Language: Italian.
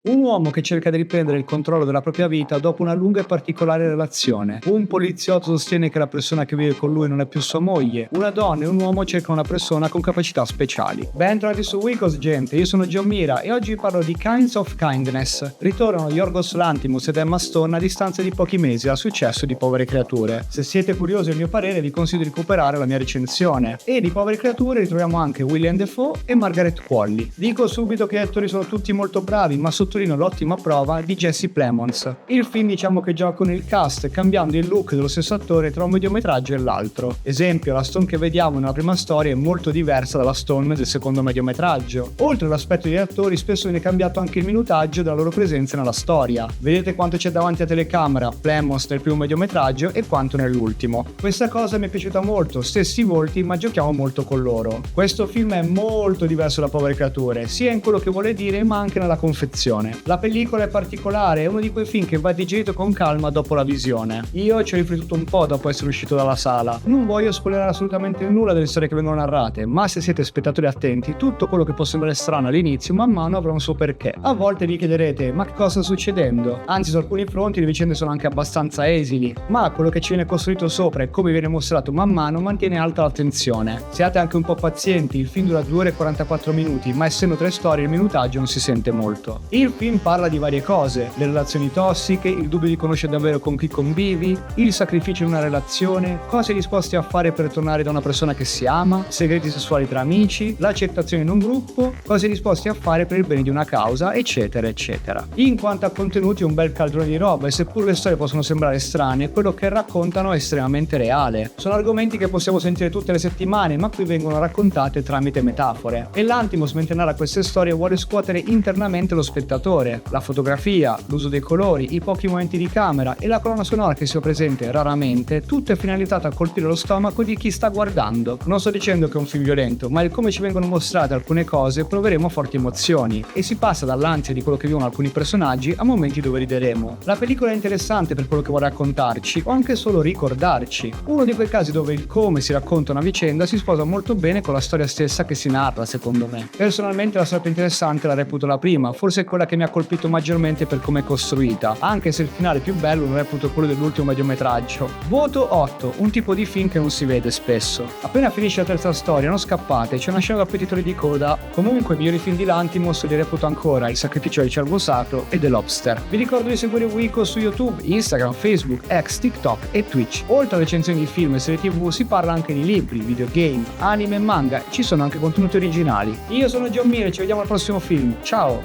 Un uomo che cerca di riprendere il controllo della propria vita dopo una lunga e particolare relazione. Un poliziotto sostiene che la persona che vive con lui non è più sua moglie. Una donna e un uomo cercano una persona con capacità speciali. Bentornati su Wikos, gente, io sono John Mira e oggi vi parlo di Kinds of Kindness. Ritornano Yorgos Lanthimos ed Emma Stone a distanza di pochi mesi al successo di Povere Creature. Se siete curiosi del mio parere vi consiglio di recuperare la mia recensione. E di Povere Creature ritroviamo anche Willem Dafoe e Margaret Qualley. Dico subito che gli attori sono tutti molto bravi, ma sottolineo l'ottima prova di Jesse Plemons. Il film diciamo che gioca con il cast, cambiando il look dello stesso attore tra un mediometraggio e l'altro. Esempio, la Stone che vediamo nella prima storia è molto diversa dalla Stone del secondo mediometraggio. Oltre all'aspetto degli attori, spesso viene cambiato anche il minutaggio della loro presenza nella storia. Vedete quanto c'è davanti a telecamera Plemons nel primo mediometraggio e quanto nell'ultimo. Questa cosa mi è piaciuta molto, stessi volti ma giochiamo molto con loro. Questo film è molto diverso da Povere Creature, sia in quello che vuole dire ma anche nella confezione. La pellicola è particolare, è uno di quei film che va digerito con calma dopo la visione. Io ci ho riflettuto un po' dopo essere uscito dalla sala. Non voglio spoilerare assolutamente nulla delle storie che vengono narrate, ma se siete spettatori attenti, tutto quello che può sembrare strano all'inizio man mano avrà un suo perché. A volte vi chiederete, ma che cosa sta succedendo? Anzi, su alcuni fronti le vicende sono anche abbastanza esili, ma quello che ci viene costruito sopra e come viene mostrato man mano mantiene alta l'attenzione. Siate anche un po' pazienti, il film dura 2 ore e 44 minuti, ma essendo 3 storie il minutaggio non si sente molto. Il film parla di varie cose, le relazioni tossiche, il dubbio di conoscere davvero con chi convivi, il sacrificio in una relazione, cosa sei disposti a fare per tornare da una persona che si ama, segreti sessuali tra amici, l'accettazione in un gruppo, cosa sei disposti a fare per il bene di una causa, eccetera eccetera. In quanto a contenuti è un bel caldrone di roba e seppur le storie possono sembrare strane, quello che raccontano è estremamente reale. Sono argomenti che possiamo sentire tutte le settimane, ma qui vengono raccontate tramite metafore. E Lanthimos mentre narra queste storie vuole scuotere internamente lo spettatore. La fotografia, l'uso dei colori, i pochi momenti di camera e la colonna sonora che sia presente raramente, tutto è finalizzato a colpire lo stomaco di chi sta guardando. Non sto dicendo che è un film violento, ma il come ci vengono mostrate alcune cose proveremo forti emozioni e si passa dall'ansia di quello che vivono alcuni personaggi a momenti dove rideremo. La pellicola è interessante per quello che vuole raccontarci o anche solo ricordarci. Uno di quei casi dove il come si racconta una vicenda si sposa molto bene con la storia stessa che si narra, secondo me. Personalmente la storia più interessante la reputo la prima, forse è quella che mi ha colpito maggiormente per come è costruita, anche se il finale più bello non reputo quello dell'ultimo mediometraggio. Voto 8, un tipo di film che non si vede spesso. Appena finisce la terza storia non scappate, c'è una scena dopo i titoli di coda. Comunque i migliori film di Lanthimos li reputo ancora Il sacrificio del cervo sacro e The Lobster. Vi ricordo di seguire Wiko su YouTube, Instagram, Facebook, X, TikTok e Twitch. Oltre alle recensioni di film e serie TV si parla anche di libri, videogame, anime e manga, ci sono anche contenuti originali. Io sono John Mira e ci vediamo al prossimo film, ciao!